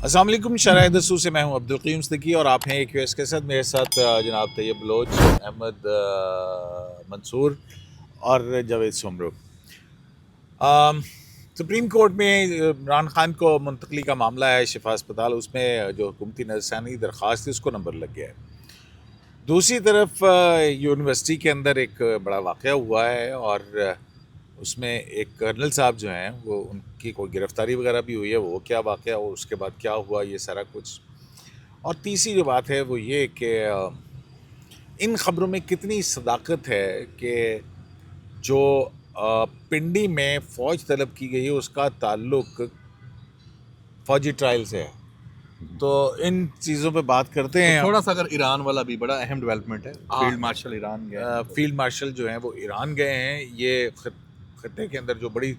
السلام علیکم. شرح دسو سے میں ہوں عبدالقیوم صدیقی اور آپ ہیں ایک یو ایس کے ساتھ. میرے ساتھ جناب طیب بلوچ, احمد منصور اور جاوید سومرو. سپریم کورٹ میں عمران خان کو منتقلی کا معاملہ ہے شفا اسپتال, اس میں جو حکومتی نظرثانی درخواست تھی اس کو نمبر لگ گیا ہے. دوسری طرف یونیورسٹی کے اندر ایک بڑا واقعہ ہوا ہے اور اس میں ایک کرنل صاحب جو ہیں وہ ان کی کوئی گرفتاری وغیرہ بھی ہوئی ہے. وہ کیا واقعہ اور اس کے بعد کیا ہوا یہ سارا کچھ. اور تیسری جو بات ہے وہ یہ کہ ان خبروں میں کتنی صداقت ہے کہ جو پنڈی میں فوج طلب کی گئی ہے اس کا تعلق فوجی ٹرائل سے ہے. تو ان چیزوں پہ بات کرتے ہیں. تھوڑا سا اگر ایران والا بھی بڑا اہم ڈیولپمنٹ ہے, فیلڈ مارشل ایران گئے, فیلڈ مارشل جو ہیں وہ ایران گئے ہیں. یہ خطے کے اندر جو بڑی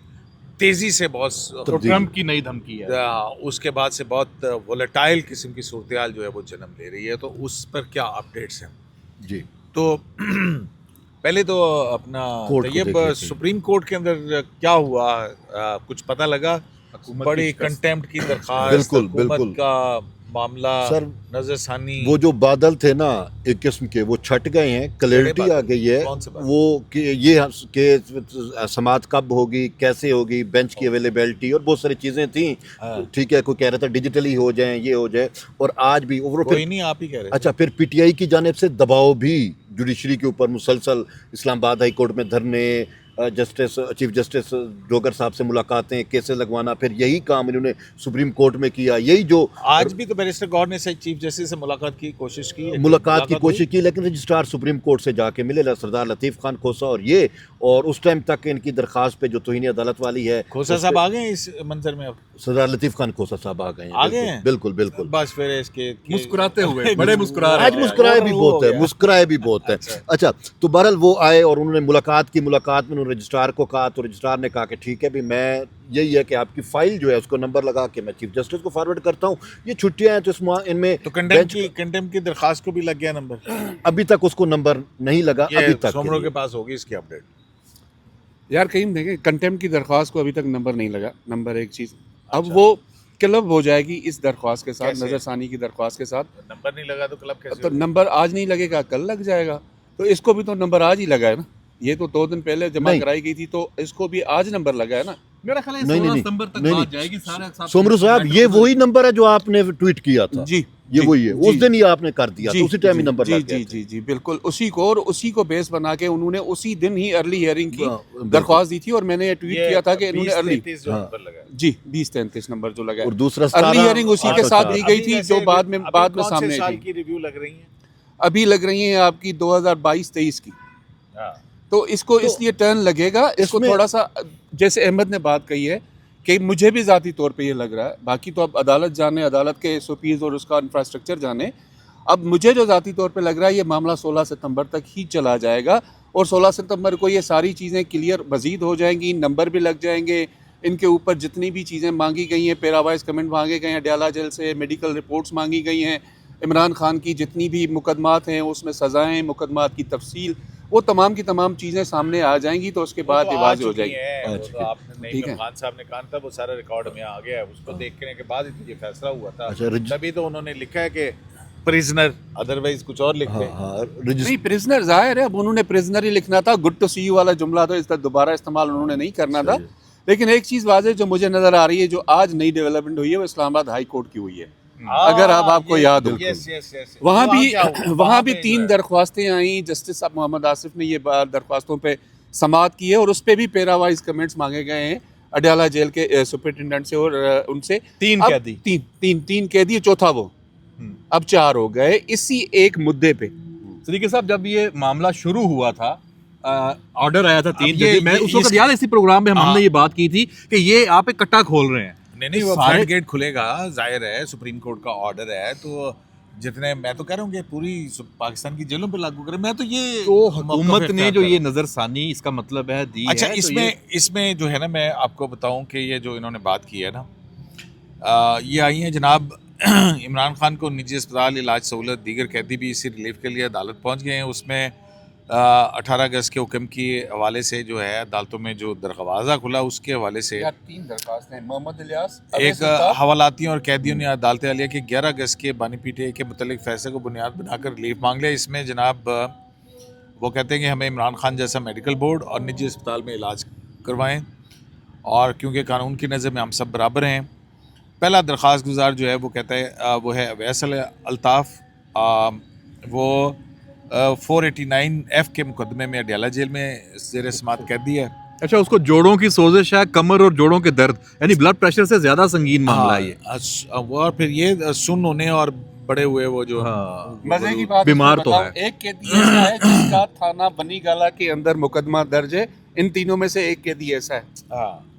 تیزی سے بہت ٹرمپ کی نئی دھمکی ہے, اس کے بعد سے بہت ولیٹائل قسم کی صورتحال جو ہے وہ جنم لے رہی ہے. تو اس پر کیا اپڈیٹس ہیں؟ جی تو پہلے تو اپنا طیب سپریم کورٹ کے اندر کیا ہوا, کچھ پتہ لگا؟ بڑی کنٹیمپٹ کی درخواست, حکومت کا معاملہ, سر نظر ثانی. وہ جو بادل تھے نا ایک قسم کے وہ چھٹ گئے ہیں, کلیئرٹی آ گئی ہے. وہ کہ یہ کہ سماعت کب ہوگی, کیسے ہوگی, بینچ کی اویلیبلٹی اور بہت ساری چیزیں تھیں. ٹھیک ہے, کوئی کہہ رہا تھا ڈیجیٹلی ہو جائیں, یہ ہو جائے. اور آج بھی کوئی نہیں, آپ ہی کہہ رہے ہیں. اچھا, پھر پی ٹی آئی کی جانب سے دباؤ بھی جوڈیشری کے اوپر مسلسل, اسلام آباد ہائی کورٹ میں دھرنے, جسٹس چیف جسٹس ڈوگر صاحب سے ملاقاتیں, کیسز لگوانا, پھر یہی کام انہوں نے سپریم کورٹ میں کیا. یہی جو آج بھی تو بیرسٹر گور نے چیف جسٹس سے ملاقات کی کوشش کی, لیکن رجسٹرار سپریم کورٹ سے جا کے ملے سردار لطیف خان کھوسا اور اس ٹائم تک ان کی درخواست پہ جو توہین عدالت والی ہے. کھوسا صاحب آ گئے ہیں اس منظر میں؟ اب سردار لطیف خان کھوسا صاحب آ گئے ہیں. بالکل بالکل, بس پھر اس کے مسکراتے ہوئے, بڑے مسکرا رہے آج مسکرائے بھی بہت ہے. اچھا, تو بہرحال وہ آئے اور انہوں نے ملاقات میں انہوں نے رجسٹرار کو کہا, تو رجسٹرار نے کہا کہ ٹھیک ہے بھی, میں یہی ہے کہ آپ کی فائل جو ہے اس کو نمبر لگا کے میں چیف جسٹس کو فارورڈ کرتا ہوں. یہ چھٹیاں ہیں تو ان میں تو کنڈیم کی درخواست کو بھی لگ گیا نمبر. ابھی تک اس کو نمبر نہیں لگا. ابھی تک سومرو کے پاس ہوگی اس کی اپڈیٹ. یار کہیں دیکھیں, کنٹیمپٹ کی درخواست کو ابھی تک نمبر نہیں لگا. نمبر ایک چیز, اب وہ کلب ہو جائے گی اس درخواست کے ساتھ, نظر ثانی کی درخواست کے ساتھ. نمبر نہیں لگا تو کلب کیسے؟ تو نمبر آج نہیں لگے گا, کل لگ جائے گا. تو اس کو بھی تو نمبر آج ہی لگا ہے نا, یہ تو 2 دن پہلے جمع کرائی گئی تھی, تو اس کو بھی آج نمبر لگا ہے نا. میرا خیال ہے 16 ستمبر تک بات جائے گی. سومرو صاحب, یہ وہی نمبر ہے جو آپ نے ٹویٹ کیا تھا. جی, یہ وہی ہے, اس دن ہی آپ نے کر دیا تھا, اسی ٹائم ہی نمبر لگ گیا. جی بالکل اسی کو, اور اسی کو بیس بنا کے انہوں نے اسی دن ہی ارلی ہیئرنگ کی درخواست دی تھی. اور میں نے یہ ٹویٹ کیا تھا کہ انہوں نے ارلی 2033 نمبر جو لگا, اور دوسرا ارلی ہیئرنگ اسی کے ساتھ دی گئی تھی, جو بعد میں سامنے سال کی ریویو لگ رہی ہیں. ابھی لگ رہی ہیں آپ کی 2022-23 کی. تو اس کو اس لیے ٹرن لگے گا. اس کو تھوڑا سا, جیسے احمد نے بات کہی ہے کہ مجھے بھی ذاتی طور پہ یہ لگ رہا ہے, باقی تو اب عدالت جانے, عدالت کے ایس او پیز اور اس کا انفراسٹرکچر جانے. اب مجھے جو ذاتی طور پہ لگ رہا ہے یہ معاملہ 16 ستمبر تک ہی چلا جائے گا, اور 16 ستمبر کو یہ ساری چیزیں کلیئر مزید ہو جائیں گی, نمبر بھی لگ جائیں گے. ان کے اوپر جتنی بھی چیزیں مانگی گئی ہیں, پیرا وائز کمنٹ مانگے گئے ہیں اڈیالہ جیل سے, میڈیکل رپورٹس مانگی گئی ہیں, عمران خان کی جتنی بھی مقدمات ہیں اس میں سزائیں, مقدمات کی تفصیل, وہ تمام کی تمام چیزیں سامنے آ جائیں گی. تو اس کے بعد یہ واضح ہو جائے گی. ٹھیک ہے, خان صاحب نے کہا تھا وہ سارا ریکارڈ میں آ گیا ہے, اس کو دیکھنے کے بعد یہ فیصلہ ہوا تھا. تبھی تو انہوں نے لکھا ہے کہ پریزنر, ادروائز کچھ اور لکھتے ہیں. نہیں, پریزنر ظاہر ہے, اب انہوں نے پریزنر ہی لکھنا تھا. گڈ ٹو سی یو والا جملہ تو اس طرح دوبارہ استعمال انہوں نے نہیں کرنا تھا. لیکن ایک چیز واضح جو مجھے نظر آ رہی ہے, جو آج نئی ڈیولپمنٹ ہوئی ہے, وہ اسلام آباد ہائی کورٹ کی ہوئی ہے. اگر آپ کو یاد ہو, وہاں بھی 3 درخواستیں آئیں. جسٹس محمد آصف نے یہ درخواستوں پہ سماعت کی ہے, اور اس پہ بھی پیرا وائز کمنٹس مانگے گئے ہیں اڈیالہ جیل کے سپرنٹینڈنٹ سے, اور ان سے 3 قیدی, چوتھا وہ, اب 4 ہو گئے اسی ایک مدعے پہ. صدیقی صاحب, جب یہ معاملہ شروع ہوا تھا, آرڈر آیا تھا 3 جج, میں اس وقت یاد اسی پروگرام میں ہم نے یہ بات کی تھی کہ یہ آپ ایک کٹا کھول رہے ہیں. نہیں, وہ فلڈ گیٹ کھلے گا, ظاہر ہے سپریم کورٹ کا آرڈر ہے, تو جتنے, میں تو کہہ رہا ہوں کہ پوری پاکستان کی جیلوں پہ لاگو کریں. میں تو یہ حکومت نے جو یہ نظر ثانی اس کا مطلب ہے دی ہے. اچھا, اس میں جو ہے نا, میں آپ کو بتاؤں کہ یہ جو انہوں نے بات کی ہے نا, یہ آئی ہیں جناب عمران خان کو نجی اسپتال, علاج سہولت, دیگر قیدی بھی اسی ریلیف کے لیے عدالت پہنچ گئے ہیں. اس میں 18 اگست کے حکم کے حوالے سے جو ہے عدالتوں میں جو دروازہ کھلا اس کے حوالے سے یار 3 درخواستیں ہیں، محمد الیاس، ایک حوالاتیوں اور قیدیوں نے عدالت عالیہ کے 11 اگست کے بانی پی ٹی اے کے متعلق فیصلے کو بنیاد بنا کر ریلیف مانگ لیا. اس میں جناب وہ کہتے ہیں کہ ہمیں عمران خان جیسا میڈیکل بورڈ اور نجی اسپتال میں علاج کروائیں، اور کیونکہ قانون کی نظر میں ہم سب برابر ہیں. پہلا درخواست گزار جو ہے وہ کہتا ہے وہ ہے اویس الطاف، وہ 489F کے مقدمے میں اڈیالہ جیل میں زیر سماعت قیدی ہے. اچھا، اس کو جوڑوں کی سوزش ہے، کمر اور جوڑوں کے درد، یعنی بلڈ پریشر سے زیادہ سنگین معاملہ ہے یہ. اور پھر یہ سن ہونے اور بڑے ہوئے وہ جو مزے کی بات بیمار تو بتاؤ، ہے. ایک قیدی ایسا ہے جس کا تھانہ بنی گالا کے اندر مقدمہ درج ہے، ان تینوں میں سے ایک قیدی ایسا ہے.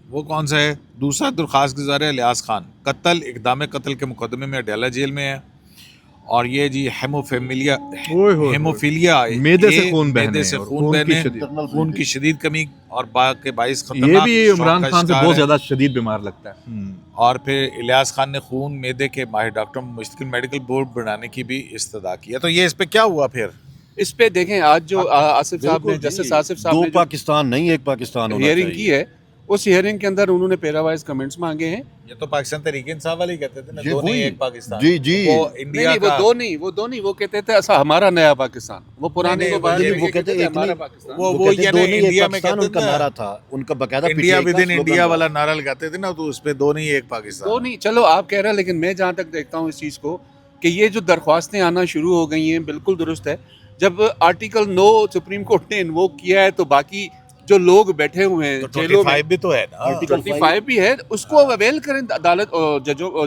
وہ کون سا ہے؟ دوسرا درخواست گزار ہے الیاس خان، قتل اقدام قتل کے مقدمے میں اڈیالہ جیل میں ہے. اور یہ جی ہیموفیلیا معدے سے خون بہنے، خون کی شدید کمی اور کے باعث یہ خطرناک بھی شوق عمران کا خان سے شکار بہت ہے. زیادہ شدید بیمار لگتا ہے. اور پھر الیاس خان نے خون معدے کے ماہر ڈاکٹر مشتقل میڈیکل بورڈ بنانے کی بھی استدعا کی ہے. تو یہ اس پہ کیا ہوا پھر؟ اس پہ دیکھیں آج جو آصف صاحب نے، جسٹس آصف صاحب دو نے پاکستان نہیں ایک پاکستان ہونا ہیئرنگ چاہیے. کی ہے، اس ہیئرنگ کے اندر انہوں نے پیراوائز کمنٹس مانگے ہیں. یہ تو پاکستان تحریک انصاف والے کہتے تھے نا، یہ دو نہیں وہی. ایک پاکستان. جی جی وہ انڈیا نہیں وہ کا دو نہیں وہ کہتے تھے ایسا ہمارا نیا پاکستان، وہ پرانے کو باہر وہ کہتے ایک ہمارا نہیں، پاکستان. وہ کہتے یہ دو نا نہیں ایک انڈیا میں پاکستان، ان کہتے کا ہیں نعرہ تھا ان کا باقاعدہ انڈیا PTI ود کا ان انڈیا slogan والا نعرہ لگاتے تھے نا، تو اس پہ دو نہیں ایک پاکستان. دو نہیں، چلو آپ کہہ رہے ہیں، لیکن میں جہاں تک دیکھتا ہوں اس چیز کو کہ یہ جو درخواستیں آنا شروع ہو گئی ہیں بالکل درست ہے. جب آرٹیکل 9 سپریم کورٹ نے انووک کیا ہے تو باقی جو لوگ بیٹھے ہوئے ہیں جیلوں میں، 25 بھی تو ہے نا. 25 بھی ہے، اس کو اویل کریں. عدالت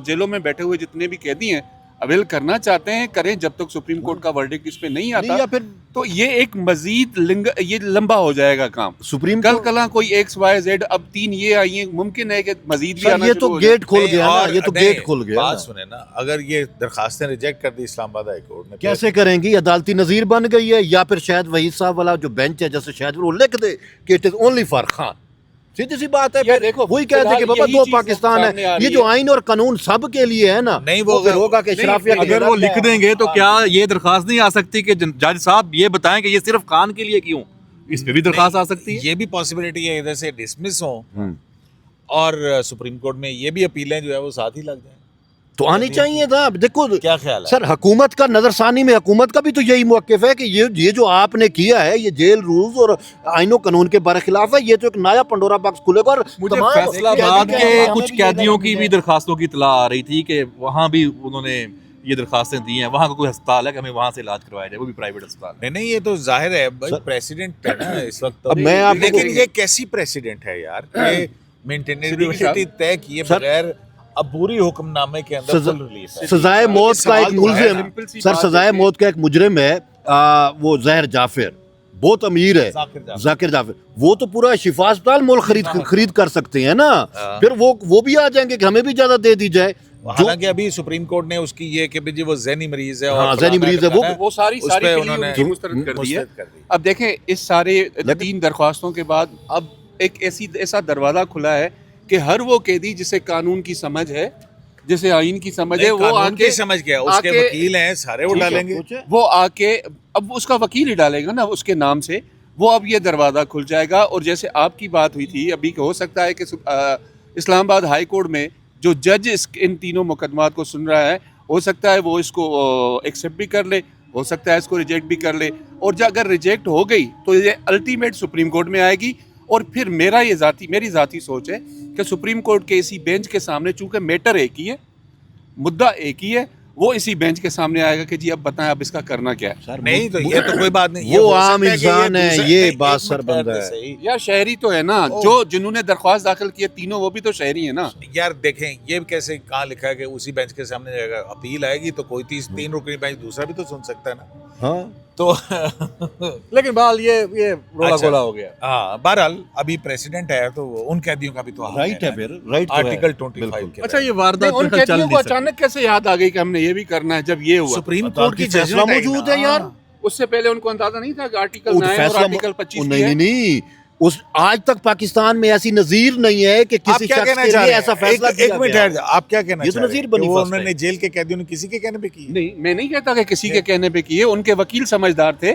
جیلوں میں بیٹھے ہوئے جتنے بھی قیدی ہیں اویل کرنا چاہتے ہیں کریں، جب تک سپریم کورٹ کا ورڈکٹ اس پہ نہیں آتا. یا پھر تو یہ ایک مزید یہ لمبا ہو جائے گا کام. سپریم کل کلاں کوئی ایکس وائی زیڈ، اب 3 یہ آئی ہیں، ممکن ہے کہ مزید بھی سر آنا یہ شروع تو ہو جائے. گیٹ کھل گیا نا، یہ تو نہیں، گیٹ کھل گیا بات نا. سنیں نا، اگر یہ درخواستیں ریجیکٹ کر دی اسلام آباد ہائی کورٹ نے، کیسے کریں گی؟ عدالتی نظیر بن گئی ہے. یا پھر شاید وحید صاحب والا جو بینچ ہے، جیسے شاید وہ لکھ دے کہ it is only for Khan. سیدھی سی بات ہے. یہ دیکھو وہی کہتے ہیں کہ بابا دو پاکستان ہے. یہ جو آئین اور قانون سب کے لیے ہے نا، نہیں وہ پھر ہوگا کہ اشرافیہ کی اگر وہ لکھ دیں گے تو کیا یہ درخواست نہیں آ سکتی کہ جج صاحب یہ بتائیں کہ یہ صرف خان کے لیے کیوں؟ اس پہ بھی درخواست آ سکتی ہے. یہ بھی پاسبلٹی ہے ادھر سے ڈسمس ہوں اور سپریم کورٹ میں یہ بھی اپیلیں جو ہے وہ ساتھ ہی لگ جائیں. تو آنی چاہیے تھا. دیکھو کیا خیال ہے سر، حکومت کا نظر ثانی میں حکومت کا بھی تو یہی موقف ہے کہ یہ جو آپ نے کیا ہے، یہ جیل رولز اور آئین و قانون کے برخلاف ہے. یہ تو ایک نیا پنڈورا باکس کھلے گا. اور مجھے فیصلہ آباد کے کچھ قیدیوں کی بھی درخواستوں کی اطلاع آ رہی تھی کہ وہاں بھی انہوں نے یہ درخواستیں دی ہیں. وہاں کا کوئی ہسپتال ہے کہ ہمیں وہاں سے علاج کروایا جائے، وہ بھی پرائیویٹ ہسپتال. نہیں یہ تو ظاحر ہے بھائی، پریسیڈنٹ ہے نا اس وقت. اب میں آپ کو لیکن یہ کیسی پریسیڈنٹ ہے یار کہ مینٹینیبلٹی طے کیے بغیر عبوری حکم نامے کے اندر فل ریلیف ہے. سزائے موت کا ایک ملزم، سر سزائے موت کا ایک مجرم ہے، وہ زہر جعفر، بہت امیر ہے، ذاکر جعفر. وہ تو پورا شفا اسپتال مول خرید کر سکتے ہیں نا. پھر وہ بھی آ جائیں گے کہ ہمیں بھی زیادہ دے دی جائے. حالانکہ ابھی سپریم کورٹ نے اس کی یہ کہ جی وہ ذہنی مریض ہے، ہاں ذہنی مریض ہے، وہ ساری انہوں نے مسترد کر دی ہے. اب دیکھیں اس سارے 3 درخواستوں کے بعد اب ایک ایسا دروازہ کھلا ہے کہ ہر وہ قیدی جسے قانون کی سمجھ ہے، جسے آئین کی سمجھ ہے، وہ آ کے سمجھ گیا، اس کے وکیل ہیں سارے، وہ ڈالیں گے. وہ آ کے اب اس کا وکیل ہی ڈالے گا نا اس کے نام سے، وہ اب یہ دروازہ کھل جائے گا. اور جیسے آپ کی بات ہوئی تھی ابھی کہ ہو سکتا ہے کہ اسلام آباد ہائی کورٹ میں جو جج ان تینوں مقدمات کو سن رہا ہے، ہو سکتا ہے وہ اس کو ایکسیپٹ بھی کر لے، ہو سکتا ہے اس کو ریجیکٹ بھی کر لے. اور جو اگر ریجیکٹ ہو گئی تو یہ الٹیمیٹ سپریم کورٹ میں آئے گی. اور پھر میری ذاتی سوچ ہے کہ سپریم کورٹ کے اسی بینچ کے سامنے، چونکہ میٹر ایک ہی ہے، مدعا ایک ہی ہے، وہ اسی بینچ کے سامنے آئے گا کہ جی اب بتائیں اب اس کا کرنا کیا ہے. نہیں تو یہ تو کوئی بات نہیں، وہ عام انسان ہے، یہ بات سر بندہ ہے. یا شہری تو ہے نا، جنہوں نے درخواست داخل کی ہے تینوں، وہ بھی تو شہری ہیں نا. یار دیکھیں یہ کیسے کہاں لکھا ہے کہ اسی بینچ کے سامنے جائے گا، اپیل آئے گی تو کوئی 3 رکنی بینچ دوسرا بھی تو سن سکتا ہے نا. ہاں تو لیکن بہرحال یہ رولا گولا ہو گیا. ہاں بہرحال ابھی پریسیڈنٹ ہے تو ان قیدیوں کا بھی تو رائٹ ہے، پھر رائٹ آرٹیکل 25 کے. اچھا یہ واردات ان قیدیوں کو اچانک کیسے یاد آ گئی کہ ہم نے یہ بھی کرنا ہے جب یہ ہوا؟ سپریم کورٹ کی فیصلہ موجود ہے یار. اس سے پہلے ان کو اندازہ نہیں تھا کہ آرٹیکل 9 اور آرٹیکل 25 نہیں آج تک پاکستان میں ایسی نظیر نہیں ہے کہ کسی شخص کے لیے ایسا فیصلہ کیا ایک منٹ آپ کیا کہنا یہ تو نظیر بنی انہوں نے جیل کے قیدیوں نے کسی کے کہنے پہ کی؟ نہیں، میں نہیں کہتا کہ کسی کے کہنے پہ کیے، ان کے وکیل سمجھدار تھے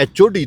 HOD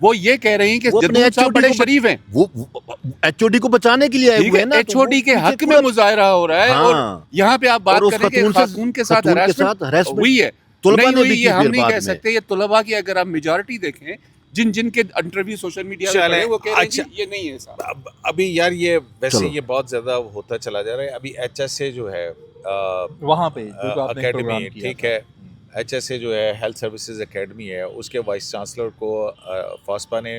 وہ یہ کہہ رہے ہیں کہ وہ اپنے جدید صاحب HOD بڑے کو شریف ہیں. وہ HOD کو بچانے کے لیے آئے ہوئے ہیں نا. ایچ او ڈی کے حق میں مظاہرہ ہو رہا ہے, اور یہاں پہ آپ بات کریں کہ خاتون کے ساتھ ہراسمنٹ ہوئی ہے. طلباء نے بھی یہ ہم نہیں کہہ سکتے, یہ طلباء کی اگر آپ میجارٹی دیکھیں جن کے انٹرویو سوشل میڈیا پہ وہ کہہ رہے ہیں یہ نہیں ہے صاحب. ابھی یار یہ ویسے یہ بہت زیادہ ہوتا چلا جا رہا ہے. ابھی ایچ ایس اے جو ہے وہاں پہ اکیڈمی, ٹھیک ہے, ایچ ایس اے جو ہے ہیلتھ سروسز اکیڈمی ہے, اس کے وائس چانسلر کو فاسپا نے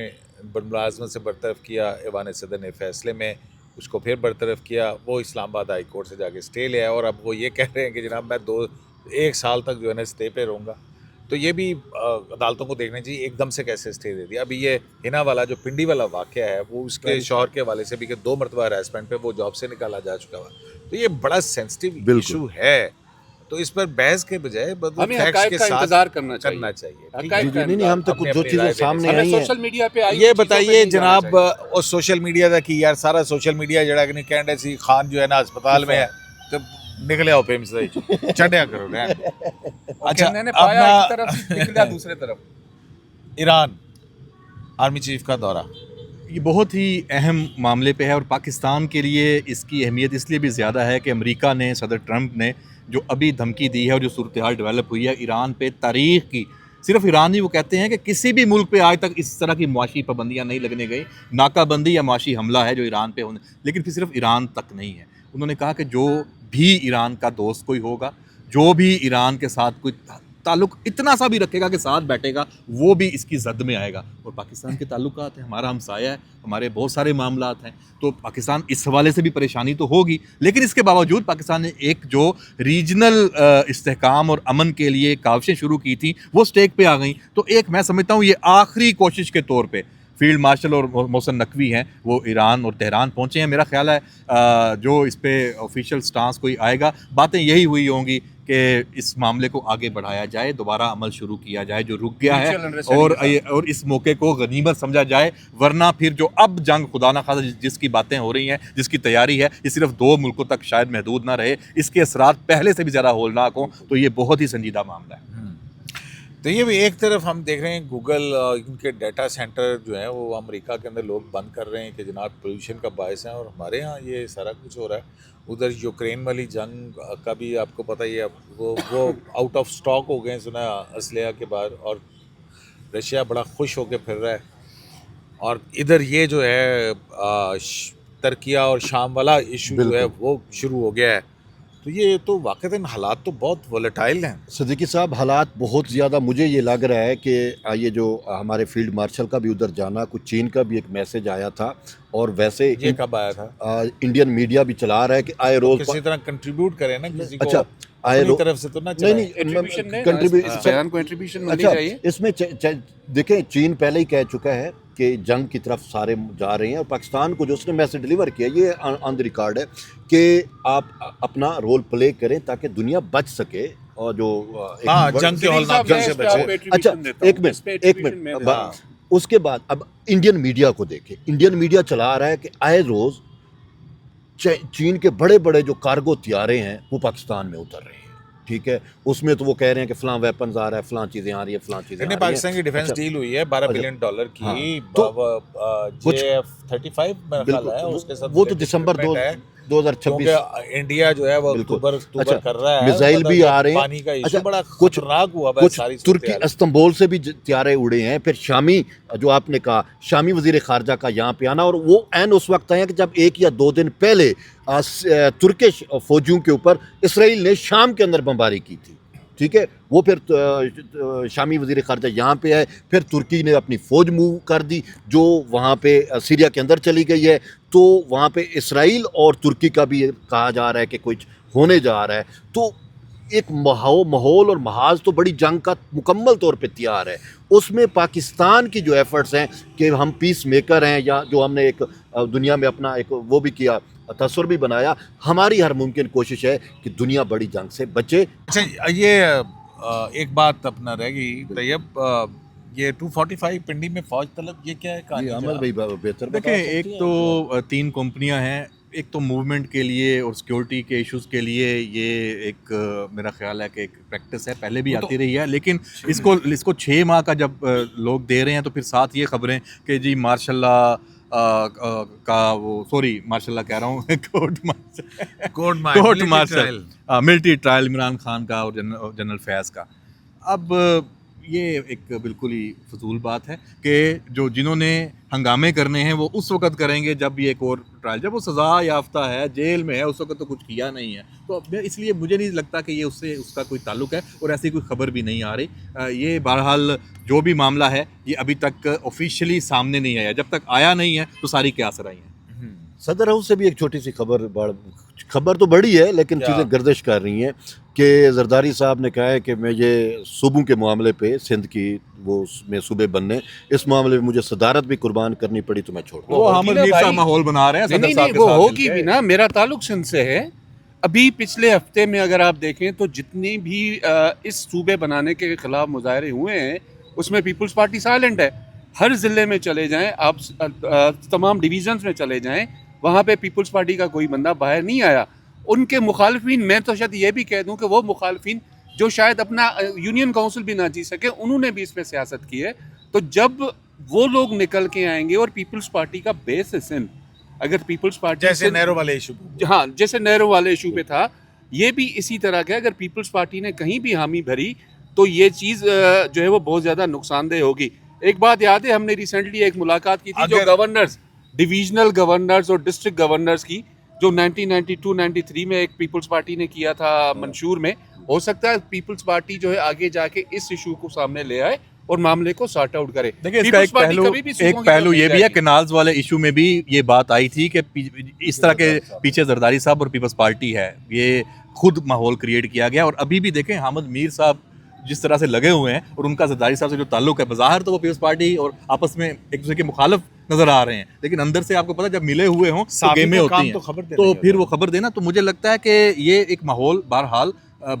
ملازمت سے برطرف کیا. ایوان صدر نے فیصلے میں اس کو پھر برطرف کیا. وہ اسلام آباد ہائی کورٹ سے جا کے اسٹے لے آیا, اور اب وہ یہ کہہ رہے ہیں کہ جناب میں 1 سال تک جو ہے نا اسٹے پہ رہوں گا. تو یہ بھی عدالتوں کو دیکھنا چاہیے ایک دم سے کیسے اسٹے دے دیا. ابھی یہ ہنا والا جو پنڈی والا واقعہ ہے وہ اس کے شوہر کے حوالے سے بھی کہ 2 مرتبہ ہراسمنٹ پہ وہ جاب سے نکالا جا چکا ہوا. تو یہ بڑا سینسٹیو ایشو ہے, تو اس پر بحث کے بجائے ہمیں حقائق کا انتظار کرنا چاہیے. نہیں ہم تو جو چیزیں سامنے آئی ہیں سوشل میڈیا پہ یہ بتائیے جناب, اور سوشل میڈیا دا کی یار سارا سوشل میڈیا جڑا کہ کہنڈے سی خان جو ہے نا ہسپتال میں ہے تو نکلے آؤ پیم سے چڑھیا کرو نا. اچھا اپنا دوسرے طرف ایران آرمی چیف کا دورہ, یہ بہت ہی اہم معاملے پہ ہے, اور پاکستان کے لیے اس کی اہمیت اس لیے بھی زیادہ ہے کہ امریکہ نے, صدر ٹرمپ نے جو ابھی دھمکی دی ہے اور جو صورتحال ڈیولپ ہوئی ہے ایران پہ, تاریخ کی, صرف ایران نہیں, وہ کہتے ہیں کہ کسی بھی ملک پہ آج تک اس طرح کی معاشی پابندیاں نہیں لگنے گئی. ناکہ بندی یا معاشی حملہ ہے جو ایران پہ ہونے, لیکن پھر صرف ایران تک نہیں ہے. انہوں نے کہا کہ جو بھی ایران کا دوست کوئی ہوگا, جو بھی ایران کے ساتھ کوئی تعلق اتنا سا بھی رکھے گا کہ ساتھ بیٹھے گا, وہ بھی اس کی زد میں آئے گا. اور پاکستان کے تعلقات ہیں, ہمارا ہمسایہ ہے, ہمارے بہت سارے معاملات ہیں, تو پاکستان اس حوالے سے بھی پریشانی تو ہوگی. لیکن اس کے باوجود پاکستان نے ایک جو ریجنل استحکام اور امن کے لیے کاوشیں شروع کی تھیں وہ اسٹیک پہ آ گئیں. تو ایک میں سمجھتا ہوں یہ آخری کوشش کے طور پہ فیلڈ مارشل اور محسن نقوی ہیں, وہ ایران اور تہران پہنچے ہیں. میرا خیال ہے جو اس پہ آفیشیل سٹانس کوئی آئے گا, باتیں یہی ہوئی ہوں گی کہ اس معاملے کو آگے بڑھایا جائے, دوبارہ عمل شروع کیا جائے جو رک گیا ہے, اور اس موقع کو غنیمت سمجھا جائے. ورنہ پھر جو اب جنگ خدا نہ خواستہ جس کی باتیں ہو رہی ہیں, جس کی تیاری ہے, یہ صرف 2 ملکوں تک شاید محدود نہ رہے, اس کے اثرات پہلے سے بھی زیادہ ہولناک ہوں. تو یہ بہت ہی سنجیدہ معاملہ ہے. تو یہ بھی ایک طرف ہم دیکھ رہے ہیں گوگل ان کے ڈیٹا سینٹر جو ہیں وہ امریکہ کے اندر لوگ بند کر رہے ہیں کہ جناب پولوشن کا باعث ہیں, اور ہمارے ہاں یہ سارا کچھ ہو رہا ہے. ادھر یوکرین والی جنگ کا بھی آپ کو پتہ ہی ہے, وہ آؤٹ آف سٹاک ہو گئے سنا اسلحہ کے بعد, اور رشیا بڑا خوش ہو کے پھر رہا ہے. اور ادھر یہ جو ہے ترکیہ اور شام والا ایشو جو ہے وہ شروع ہو گیا ہے. تو یہ تو واقعتاً حالات تو بہت ولیٹائل ہیں صدیقی صاحب. حالات بہت زیادہ, مجھے یہ لگ رہا ہے کہ یہ جو ہمارے فیلڈ مارشل کا بھی ادھر جانا, کچھ چین کا بھی ایک میسج آیا تھا, اور ویسے یہ کب آیا تھا؟ انڈین میڈیا بھی چلا رہا ہے کہ آئے روز کسی طرح کنٹریبیوٹ کریں نا کسی کو, اچھا اپنی طرف سے تو نہ چلائیں. اچھا اس میں دیکھیں چین پہلے ہی کہہ چکا ہے کہ جنگ کی طرف سارے جا رہے ہیں, اور پاکستان کو جو اس نے میسج ڈلیور کیا یہ آن دی ریکارڈ ہے کہ آپ اپنا رول پلے کریں تاکہ دنیا بچ سکے, اور جو جنگ کے ہولناک جنگ سے بچے. اچھا ایک منٹ اس کے بعد اب انڈین میڈیا کو دیکھیں. انڈین میڈیا چلا رہا ہے کہ آئے روز چین کے بڑے بڑے جو کارگو طیارے ہیں وہ پاکستان میں اتر رہے ہیں. ٹھیک ہے, اس میں تو وہ کہہ رہے ہیں کہ فلاں ویپنز آ رہا ہے, فلاں چیزیں آ رہی ہیں, فلاں چیزیں آ رہی ہیں. پاکستان کی ڈیفنس ڈیل ہوئی ہے $12 بلین کی, JF-35 میرا خیال ہے اس کے ساتھ, وہ تو دسمبر 2026 انڈیا جو ہے وہ اکتوبر کر رہا ہے. میزائل بھی آ رہے پانی کا ایشو بڑا کچھ خطرناک ہوا. کچھ ترکی استنبول سے بھی طیارے اڑے ہیں. پھر شامی جو آپ نے کہا شامی وزیر خارجہ کا یہاں پہ آنا, اور وہ عین اس وقت آیا کہ جب 1 یا 2 دن پہلے ترکش فوجیوں کے اوپر اسرائیل نے شام کے اندر بمباری کی تھی. ٹھیک ہے, وہ پھر شامی وزیر خارجہ یہاں پہ آئے, پھر ترکی نے اپنی فوج موو کر دی جو وہاں پہ سیریا کے اندر چلی گئی ہے. تو وہاں پہ اسرائیل اور ترکی کا بھی کہا جا رہا ہے کہ کچھ ہونے جا رہا ہے. تو ایک ماحول اور محاذ تو بڑی جنگ کا مکمل طور پہ تیار ہے. اس میں پاکستان کی جو ایفرٹس ہیں کہ ہم پیس میکر ہیں, یا جو ہم نے ایک دنیا میں اپنا ایک وہ بھی کیا, تصور بھی بنایا, ہماری ہر ممکن کوشش ہے کہ دنیا بڑی جنگ سے بچے. اچھا یہ ایک بات اپنا رہ گئی طیب, یہ 245 پنڈی میں فوج طلب, یہ کیا ہے کہانی؟ احمد بھائی بہتر دیکھیں, ایک تو 3 کمپنیاں ہیں, ایک تو موومنٹ کے لیے اور سیکورٹی کے ایشوز کے لیے یہ ایک میرا خیال ہے کہ ایک پریکٹس ہے، پہلے بھی آتی رہی ہے، لیکن اس کو 6 ماہ کا جب لوگ دے رہے ہیں تو پھر ساتھ یہ خبریں کہ جی مارشاء اللہ کا وہ سوری مارشاء اللہ کہہ رہا ہوں court martial military trial Imran Khan کا اور جنرل فیض کا. اب یہ ایک بالکل ہی فضول بات ہے کہ جنہوں نے ہنگامے کرنے ہیں وہ اس وقت کریں گے جب یہ ایک اور ٹرائل، جب وہ سزا یافتہ ہے، جیل میں ہے، اس وقت تو کچھ کیا نہیں ہے. تو اس لیے مجھے نہیں لگتا کہ یہ اس کا کوئی تعلق ہے، اور ایسی کوئی خبر بھی نہیں آ رہی. یہ بہرحال جو بھی معاملہ ہے یہ ابھی تک آفیشیلی سامنے نہیں آیا، جب تک آیا نہیں ہے تو ساری کیا اثر آئی ہیں. صدر ہاؤس سے بھی ایک چھوٹی سی خبر تو بڑی ہے لیکن چیزیں گردش کر رہی ہیں کہ زرداری صاحب نے کہا ہے کہ میں یہ صوبوں کے معاملے پہ سندھ کی وہ میں صوبے بننے اس معاملے میں مجھے صدارت بھی قربان کرنی پڑی تو میں چھوڑ دوں. وہ حامد میر صاحب ماحول بنا رہے ہیں صدر صاحب کے ساتھ. وہ ہوگی بھی نا، میرا تعلق سندھ سے ہے. ابھی پچھلے ہفتے میں اگر آپ دیکھیں تو جتنی بھی اس صوبے بنانے کے خلاف مظاہرے ہوئے ہیں اس میں پیپلز پارٹی سائلنٹ ہے. ہر ضلع میں چلے جائیں آپ، تمام ڈویژنز میں چلے جائیں، وہاں پہ پیپلز پارٹی کا کوئی بندہ باہر نہیں آیا. ان کے مخالفین، میں تو شاید یہ بھی کہہ دوں کہ وہ مخالفین جو شاید اپنا یونین کونسل بھی نہ جی سکے، انہوں نے بھی اس پہ سیاست کی ہے. تو جب وہ لوگ نکل کے آئیں گے، اور پیپلز پارٹی کا بیس ہے سندھ، اگر پیپلز پارٹی جیسے نہرو والے ایشو، ہاں جیسے نہرو والے ایشو پہ تھا، یہ بھی اسی طرح کا، اگر پیپلز پارٹی نے کہیں بھی حامی بھری تو یہ چیز جو ہے وہ بہت زیادہ نقصان دہ ہوگی. ایک بات یاد ہے، ہم نے ریسنٹلی ایک ملاقات کی تھی جو گورنرز، ڈویژنل گورنرز اور ڈسٹرکٹ گورنرز کی، جو 1992-93 میں ایک پیپلز پارٹی نے کیا تھا منشور میں. ہو سکتا ہے پیپلز پارٹی جو ہے آگے جا کے اس ایشو کو سامنے لے آئے اور معاملے کو سارٹ آؤٹ کرے. دیکھیں اس کا ایک پہلو یہ بھی ہے، کنالز والے ایشو میں بھی یہ بات آئی تھی کہ اس طرح کے پیچھے زرداری صاحب اور پیپلز پارٹی ہے، یہ خود ماحول کریٹ کیا گیا. اور ابھی بھی دیکھیں حامد میر صاحب جس طرح سے لگے ہوئے ہیں، اور ان کا زرداری صاحب سے جو تعلق ہے، بظاہر تو وہ پیپلز پارٹی اور آپس میں ایک دوسرے کے مخالف نظر آ رہے ہیں، لیکن اندر سے آپ کو پتہ جب ملے ہوئے ہوں تو گیمیں ہوتی ہیں، تو پھر وہ خبر دینا. تو مجھے لگتا ہے کہ یہ ایک ماحول بہرحال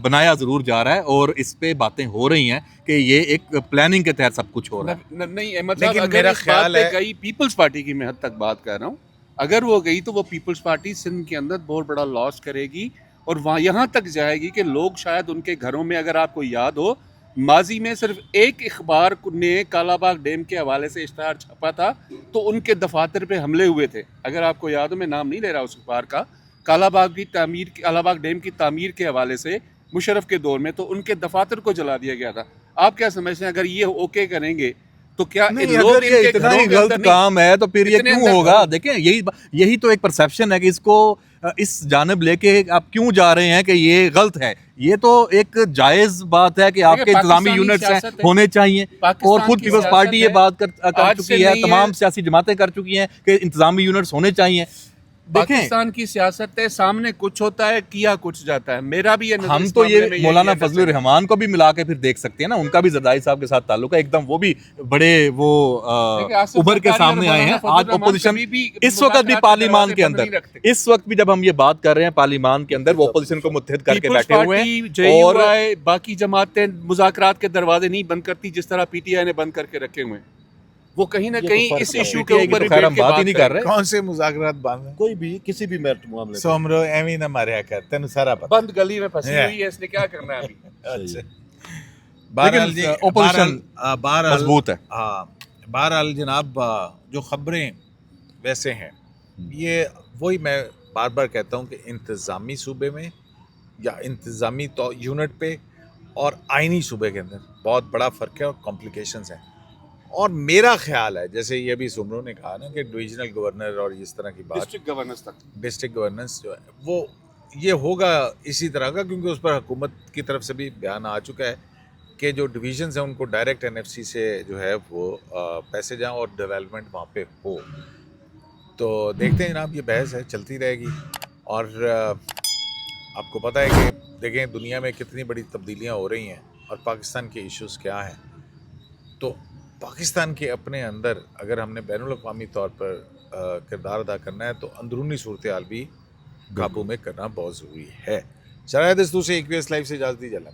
بنایا ضرور جا رہا ہے، اور اس پہ باتیں ہو رہی ہیں کہ یہ ایک پلاننگ کے تحت سب کچھ ہو رہا ہے. نہیں مطلب اگر اس بات پہ گئی پیپلز پارٹی کی، میں حد تک بات کر رہا ہوں، اگر وہ گئی تو وہ پیپلز پارٹی سندھ کے اندر بہت بڑا لاس کرے گی، اور وہاں یہاں تک جائے گی کہ لوگ شاید ان کے گھروں میں، اگر آپ کو یاد ہو ماضی میں صرف ایک اخبار نے کالا باغ ڈیم کے حوالے سے اشتہار چھپا تھا تو ان کے دفاتر پہ حملے ہوئے تھے. اگر آپ کو یاد ہو، میں نام نہیں لے رہا اس اخبار کا، کالا باغ ڈیم کی تعمیر کے حوالے سے مشرف کے دور میں، تو ان کے دفاتر کو جلا دیا گیا تھا. آپ کیا سمجھتے ہیں اگر یہ اوکے کریں گے تو کیا اگر یہ اتنا ہی غلط کام ہے تو پھر یہ کیوں ہوگا؟ دیکھیں یہی تو ایک پرسیپشن ہے کہ اس کو اس جانب لے کے آپ کیوں جا رہے ہیں کہ یہ غلط ہے. یہ تو ایک جائز بات ہے کہ آپ کے انتظامی یونٹس ہیں ہونے چاہیے، اور خود پیپلز پارٹی یہ بات کر چکی ہے، تمام سیاسی جماعتیں کر چکی ہیں کہ انتظامی یونٹس ہونے چاہیے. پاکستان کی سیاست ہے، سامنے کچھ ہوتا ہے، کیا کچھ جاتا ہے. میرا بھی یہ ہم تو یہ مولانا فضل الرحمان کو بھی ملا کے پھر دیکھ سکتے ہیں نا، ان کا بھی زرداری صاحب کے ساتھ تعلق ہے ایک دم، وہ بھی بڑے وہ ابھر کے سامنے آئے ہیں. آج اپوزیشن اس وقت بھی پارلیمان کے اندر، اس وقت بھی جب ہم یہ بات کر رہے ہیں پارلیمان کے اندر، وہ اپوزیشن کو متحد کر کے بیٹھے ہوئے ہیں، اور باقی جماعتیں مذاکرات کے دروازے نہیں بند کرتی جس طرح پی ٹی آئی نے بند کر کے رکھے ہوئے ہیں. وہ کہیں نہ کہیں اس ایشو کے اوپر ہم بات ہی نہیں کر رہے. کون سے مذاکرات بند ہیں؟ کوئی بھی کسی بھی معاملے سومرو ایویں نہ ماریا کر، تینوں سارا پتہ. بند گلی میں پھنسی ہوئی ہے، اس نے کیا کرنا ہے ابھی. اچھا بہرحال جی، اپوزیشن مضبوط ہے. ہاں بہرحال جناب، جو خبریں ویسے ہیں، یہ وہی میں بار بار کہتا ہوں کہ انتظامی صوبے میں یا انتظامی یونٹ پہ اور آئینی صوبے کے اندر بہت بڑا فرق ہے اور کمپلیکیشنز ہیں. اور میرا خیال ہے جیسے یہ بھی سمرو نے کہا نا کہ ڈویژنل گورنر اور اس طرح کی بات، ڈسٹرکٹ گورننس جو ہے وہ یہ ہوگا اسی طرح کا، کیونکہ اس پر حکومت کی طرف سے بھی بیان آ چکا ہے کہ جو ڈویژنز ہیں ان کو ڈائریکٹ این ایف سی سے جو ہے وہ پیسے جائیں اور ڈیولپمنٹ وہاں پہ ہو. تو دیکھتے ہیں جناب، یہ بحث ہے، چلتی رہے گی. اور آپ کو پتہ ہے کہ دیکھیں دنیا میں کتنی بڑی تبدیلیاں ہو رہی ہیں اور پاکستان کے ایشوز کیا ہیں. تو پاکستان کے اپنے اندر اگر ہم نے بین الاقوامی طور پر کردار ادا کرنا ہے تو اندرونی صورتحال بھی قابو میں کرنا بہت ضروری ہے. شرائط دستور سے ایک ویس لائف سے اجازت دی جائے.